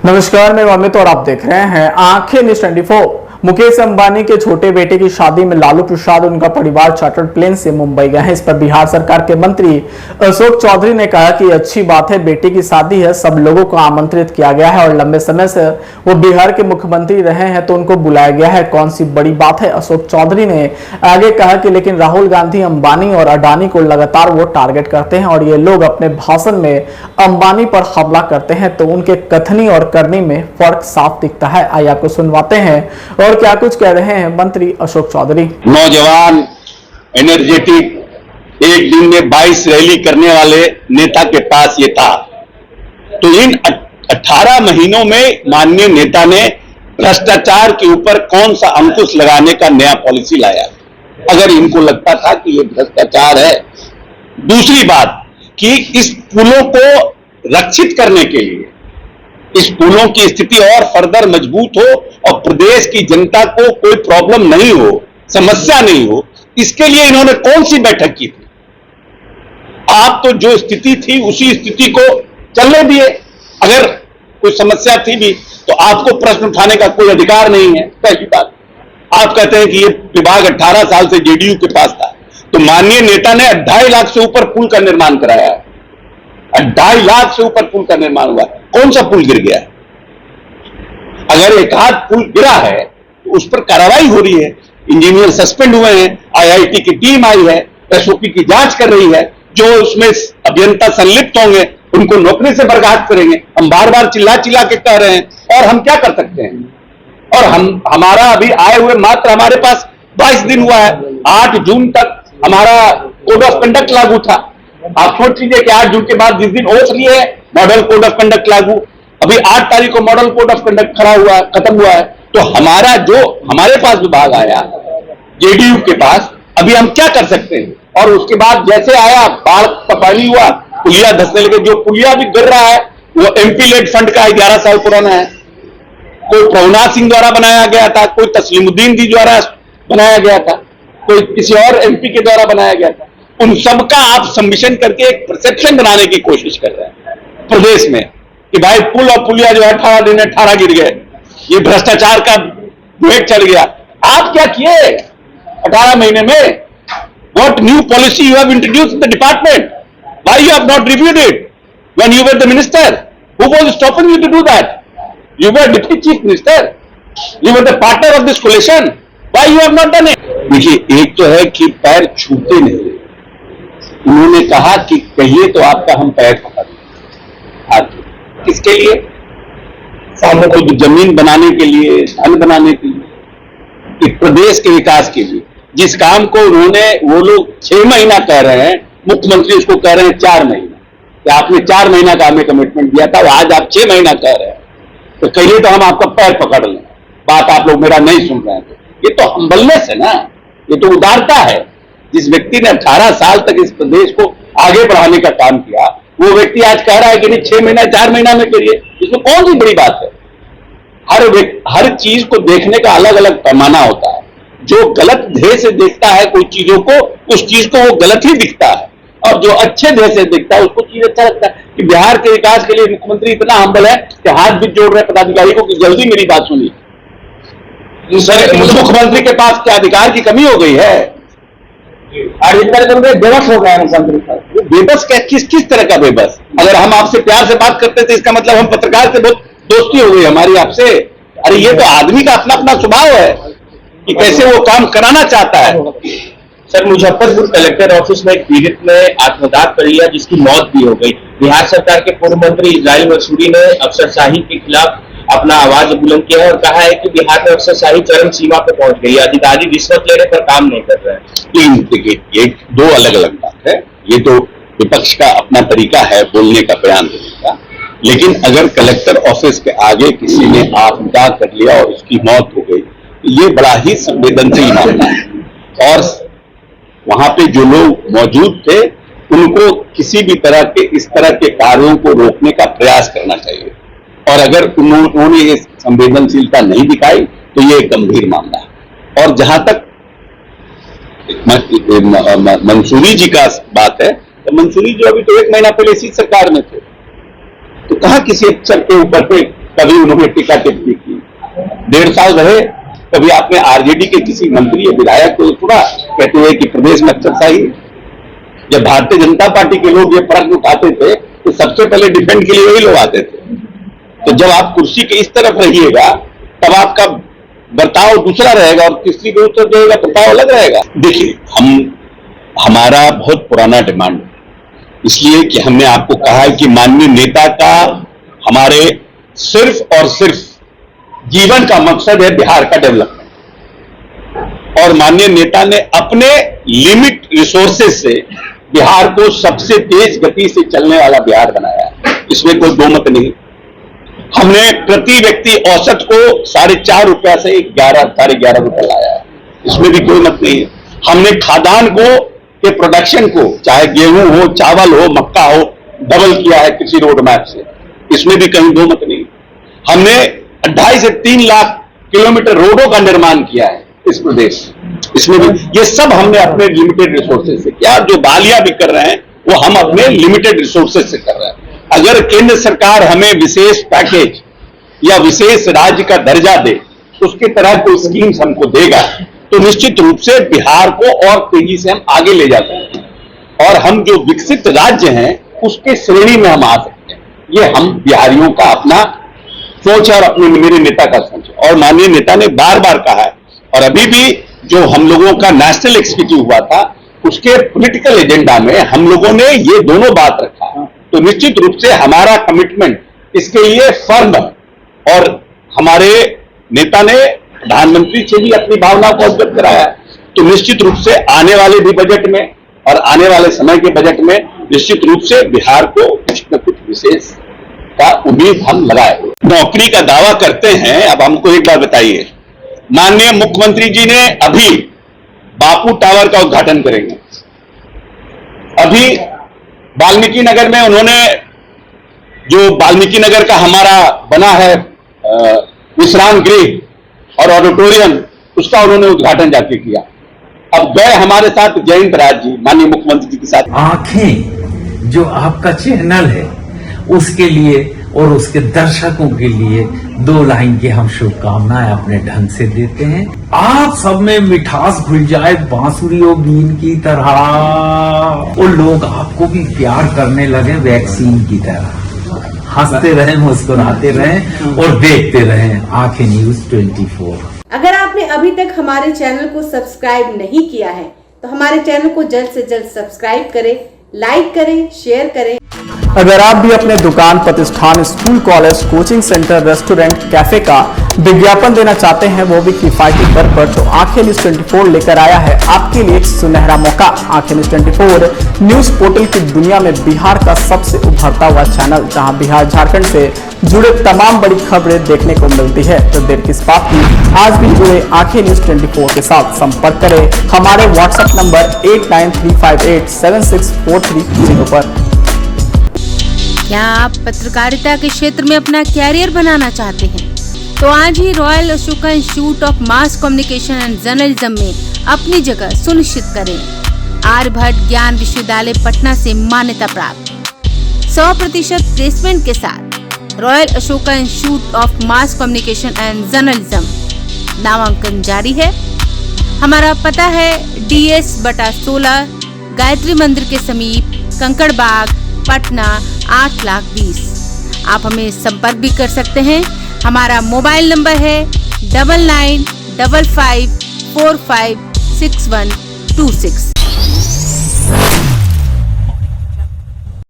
नमस्कार, मैं अमित और आप देख रहे हैं आंखें न्यूज़ 24। मुकेश अंबानी के छोटे बेटे की शादी में लालू प्रसाद और उनका परिवार चार्टर्ड प्लेन से मुंबई गए हैं। इस पर बिहार सरकार के मंत्री अशोक चौधरी ने कहा कि अच्छी बात है, बेटी की शादी है, सब लोगों को आमंत्रित किया गया है और लंबे समय से वो बिहार के मुख्यमंत्री रहे हैं तो उनको बुलाया गया है, कौन सी बड़ी बात है। अशोक चौधरी ने आगे कहा कि लेकिन राहुल गांधी अंबानी और अडानी को लगातार वो टारगेट करते हैं और ये लोग अपने भाषण में अंबानी पर हमला करते हैं तो उनके कथनी और करनी में फर्क साफ दिखता है। आइए आपको सुनवाते हैं और क्या कुछ कह रहे हैं मंत्री अशोक चौधरी। नौजवान एनर्जेटिक एक दिन में 22 रैली करने वाले नेता के पास ये था, तो इन 18 महीनों में माननीय नेता ने भ्रष्टाचार के ऊपर कौन सा अंकुश लगाने का नया पॉलिसी लाया। अगर इनको लगता था कि ये भ्रष्टाचार है। दूसरी बात कि इस पुलों को रक्षित करने के लिए, इस पुलों की स्थिति और फर्दर मजबूत हो और प्रदेश की जनता को कोई प्रॉब्लम नहीं हो, समस्या नहीं हो, इसके लिए इन्होंने कौन सी बैठक की थी। आप तो जो स्थिति थी उसी स्थिति को चलने दिए। अगर कोई समस्या थी भी तो आपको प्रश्न उठाने का कोई अधिकार नहीं है। पहली बात, आप कहते हैं कि ये विभाग 18 साल से जेडीयू के पास था, तो माननीय नेता ने 2.5 लाख से ऊपर पुल का निर्माण कराया है। 2.5 लाख से ऊपर पुल का निर्माण हुआ। कौन सा पुल गिर गया? अगर एक आध पुल गिरा है तो उस पर कार्रवाई हो रही है, इंजीनियर सस्पेंड हुए हैं, आईआईटी की टीम आई है, एसओपी की जांच कर रही है, जो उसमें अभियंता संलिप्त होंगे उनको नौकरी से बर्खास्त करेंगे। हम बार बार चिल्ला चिल्ला के कह रहे हैं और हम क्या कर सकते हैं। और हमारा अभी आए हुए मात्र हमारे पास 22 दिन हुआ है। 8 जून तक हमारा कोड ऑफ कंडक्ट लागू था। आप सोच लीजिए कि 8 जून के बाद जिस दिन ओथ लिए मॉडल कोड ऑफ कंडक्ट लागू, अभी 8 तारीख को मॉडल कोड ऑफ कंडक्ट खत्म हुआ है। तो हमारा जो हमारे पास विभाग आया जेडीयू के पास, अभी हम क्या कर सकते हैं। और उसके बाद जैसे आया बाढ़ का पानी हुआ, पुलिया धंसने लगे। जो पुलिया भी गिर रहा है वो एमपी लेड फंड का 11 साल पुराना है। कोई प्रभुनाथ सिंह द्वारा बनाया गया था, कोई तस्लीमुद्दीन जी द्वारा बनाया गया था, कोई किसी और एमपी के द्वारा बनाया गया था। उन सबका आप सबमिशन करके एक परसेप्शन बनाने की कोशिश कर रहे हैं प्रदेश में कि भाई पुल और पुलिया जो 18 दिन 18 गिर गए, ये भ्रष्टाचार का वेग चल गया। आप क्या किए 18 महीने में? What new policy you have introduced in the department? Why you have not reviewed it when you were the minister? Who was stopping you to do that? You were deputy chief minister. You were the partner of this coalition. Why you have not done it? देखिए, एक तो है कि पैर छूते नहीं। उन्होंने कहा कि कहिए तो आपका हम पैर पकड़ लें। किसके लिए? सामने कोई जमीन बनाने के लिए, धन बनाने के लिए, एक प्रदेश के विकास के लिए। जिस काम को उन्होंने, वो लोग 6 महीना कह रहे हैं, मुख्यमंत्री उसको कह रहे हैं 4 महीना। कि आपने 4 महीना का हमें कमिटमेंट दिया था, आज आप 6 महीना कह रहे हैं, तो कहिए तो हम आपका पैर पकड़ लें। बात आप लोग मेरा नहीं सुन रहे हैं। तो ये तो हम्बलनेस है ना, ये तो उदारता है। जिस व्यक्ति ने 18 साल तक इस प्रदेश को आगे बढ़ाने का काम किया, वो व्यक्ति आज कह रहा है कि नहीं 6 महीना 4 महीना में करिए। इसमें कौन सी बड़ी बात है? हर चीज को देखने का अलग अलग पैमाना होता है। जो गलत ध्येय से देखता है कोई चीजों को, उस चीज को वो गलत ही दिखता है, और जो अच्छे ध्येय से देखता है उसको चीज अच्छा लगता है। कि बिहार के विकास के लिए मुख्यमंत्री इतना हम्बल है कि हाथ भी जोड़ रहे प्रधानाधिकारी को कि जल्दी मेरी बात सुनिए। सर, मुख्यमंत्री के पास क्या अधिकार की कमी हो गई है? बेबस हो गया मुख्यमंत्री। बेबस क्या? किस तरह का बेबस? अगर हम आपसे प्यार से बात करते थे इसका मतलब हम पत्रकार से बहुत दोस्ती हो गई हमारी आपसे। अरे ये तो आदमी का अपना अपना स्वभाव है कि कैसे वो काम कराना चाहता है। सर, मुजफ्फरपुर कलेक्टर ऑफिस में एक पीड़ित ने आत्मदाह कर लिया जिसकी मौत भी हो गई। बिहार सरकार के पूर्व मंत्री इजराइल मंसूरी ने अफसरशाही के खिलाफ अपना आवाज बुलंद किया है और कहा है कि बिहार में अफसरशाही चरम सीमा पर पहुंच गई है, अधिकारी रिश्वत लेने पर काम नहीं कर रहे हैं। देखिए, ये 2 अलग अलग बात है। ये तो विपक्ष का अपना तरीका है बोलने का, बयान देने का। लेकिन अगर कलेक्टर ऑफिस के आगे किसी ने आत्मदाह कर लिया और उसकी मौत हो गई, ये बड़ा ही संवेदनशील मामला है। और वहां पे जो लोग मौजूद थे उनको किसी भी तरह के इस तरह के कार्यों को रोकने का प्रयास करना चाहिए। और अगर उन्होंने ये संवेदनशीलता नहीं दिखाई तो ये एक गंभीर मामला है। और जहां तक मंसूरी जी का बात है, मंसूरी जी अभी तो 1 महीना पहले इसी सरकार में थे, तो कहां किसी अफसर के ऊपर पे कभी उन्होंने टीका टिप्पणी की। 1.5 साल रहे, कभी आपने आरजेडी के किसी मंत्री या विधायक को सुना कहते हुए कि प्रदेश में अफसरशाही है? जब भारतीय जनता पार्टी के लोग ये प्रश्न उठाते थे तो सबसे पहले डिफेंड के लिए वही लोग आते थे। तो जब आप कुर्सी के इस तरफ रहिएगा तब आपका बर्ताव दूसरा रहेगा और किसी के उत्तर देगा बर्ताव अलग रहेगा। देखिए, हमारा बहुत पुराना डिमांड है, इसलिए कि हमने आपको कहा है कि माननीय नेता का हमारे सिर्फ और सिर्फ जीवन का मकसद है बिहार का डेवलपमेंट, और माननीय नेता ने अपने लिमिट रिसोर्सेज से बिहार को सबसे तेज गति से चलने वाला बिहार बनाया है, इसमें कोई दो मत नहीं। हमने प्रति व्यक्ति औसत को 4.5 रुपया से 11-11.5 रुपया लाया है, इसमें भी कोई मत नहीं है। हमने खाद्यान्न के प्रोडक्शन को, चाहे गेहूं हो, चावल हो, मक्का हो, डबल किया है किसी रोड मैप से, इसमें भी कहीं दो मत नहीं। हमने 2.5 से 3 लाख किलोमीटर रोडों का निर्माण किया है इस प्रदेश, इसमें भी ये सब हमने अपने लिमिटेड रिसोर्सेज से किया। जो बालियां भी कर रहे हैं वो हम अपने लिमिटेड रिसोर्सेज से कर रहे हैं। अगर केंद्र सरकार हमें विशेष पैकेज या विशेष राज्य का दर्जा दे, उसकी तरह कोई स्कीम्स हमको देगा, तो निश्चित रूप से बिहार को और तेजी से हम आगे ले जा सकते हैं और हम जो विकसित राज्य हैं उसके श्रेणी में हम आ सकते हैं। ये हम बिहारियों का अपना सोच है और अपने मेरे नेता का सोच है, और माननीय नेता ने बार बार कहा है, और अभी भी जो हम लोगों का नेशनल एग्जीक्यूटिव हुआ था उसके पॉलिटिकल एजेंडा में हम लोगों ने ये दोनों बात रखा। तो निश्चित रूप से हमारा कमिटमेंट इसके लिए फर्म है और हमारे नेता ने प्रधानमंत्री से भी अपनी भावनाओं को अवगत कराया है। तो निश्चित रूप से आने वाले भी बजट में और आने वाले समय के बजट में निश्चित रूप से बिहार को कुछ न कुछ विशेष का उम्मीद हम लगाए। नौकरी का दावा करते हैं। अब हमको एक बार बताइए, माननीय मुख्यमंत्री जी ने अभी बापू टावर का उद्घाटन करेंगे, अभी वाल्मीकि नगर में उन्होंने जो वाल्मीकि नगर का हमारा बना है विश्राम गृह और ऑडिटोरियम, उसका उन्होंने उद्घाटन जाके किया। अब गए हमारे साथ जयंत राज जी माननीय मुख्यमंत्री जी के साथ। आंखें जो आपका चैनल है उसके लिए और उसके दर्शकों के लिए 2 लाइन की हम शुभकामनाएं अपने ढंग से देते हैं। आप सब में मिठास घुल जाए बांसुरी और बीन की तरह, और लोग आपको भी प्यार करने लगे वैक्सीन की तरह। हंसते रहें, मुस्कुराते रहें और देखते रहें आंखें न्यूज 24। अगर आपने अभी तक हमारे चैनल को सब्सक्राइब नहीं किया है तो हमारे चैनल को जल्द से जल्द सब्सक्राइब करें, लाइक करें, शेयर करें। अगर आप भी अपने दुकान, प्रतिष्ठान, school, college, coaching centre, restaurant, cafe का विज्ञापन देना चाहते हैं, वो भी किफायती दर पर, तो आंखें न्यूज 24 लेकर आया है आपके लिए एक सुनहरा मौका। आंखें न्यूज 24 न्यूज पोर्टल की दुनिया में बिहार का सबसे उभरता हुआ चैनल, जहां बिहार झारखंड से जुड़े तमाम बड़ी खबरें देखने को मिलती है। तो देर किस बात की, आज भी जुड़े आंखें न्यूज 24 के साथ संपर्क करें हमारे व्हाट्सएप नंबर 8935876430 पर। क्या आप पत्रकारिता के क्षेत्र में अपना कैरियर बनाना चाहते हैं? तो आज ही royal Ashoka institute of mass communication and journalism में अपनी जगह सुनिश्चित करें। आर्यभट्ट ज्ञान विश्वविद्यालय पटना से मान्यता प्राप्त 100% प्लेसमेंट के साथ royal Ashoka institute of mass communication and journalism नामांकन जारी है। हमारा पता है DS/16 गायत्री मंदिर के समीप, कंकड़ बाग, पटना 8,20,000। आप हमें संपर्क भी कर सकते हैं। हमारा मोबाइल नंबर है 9955456126।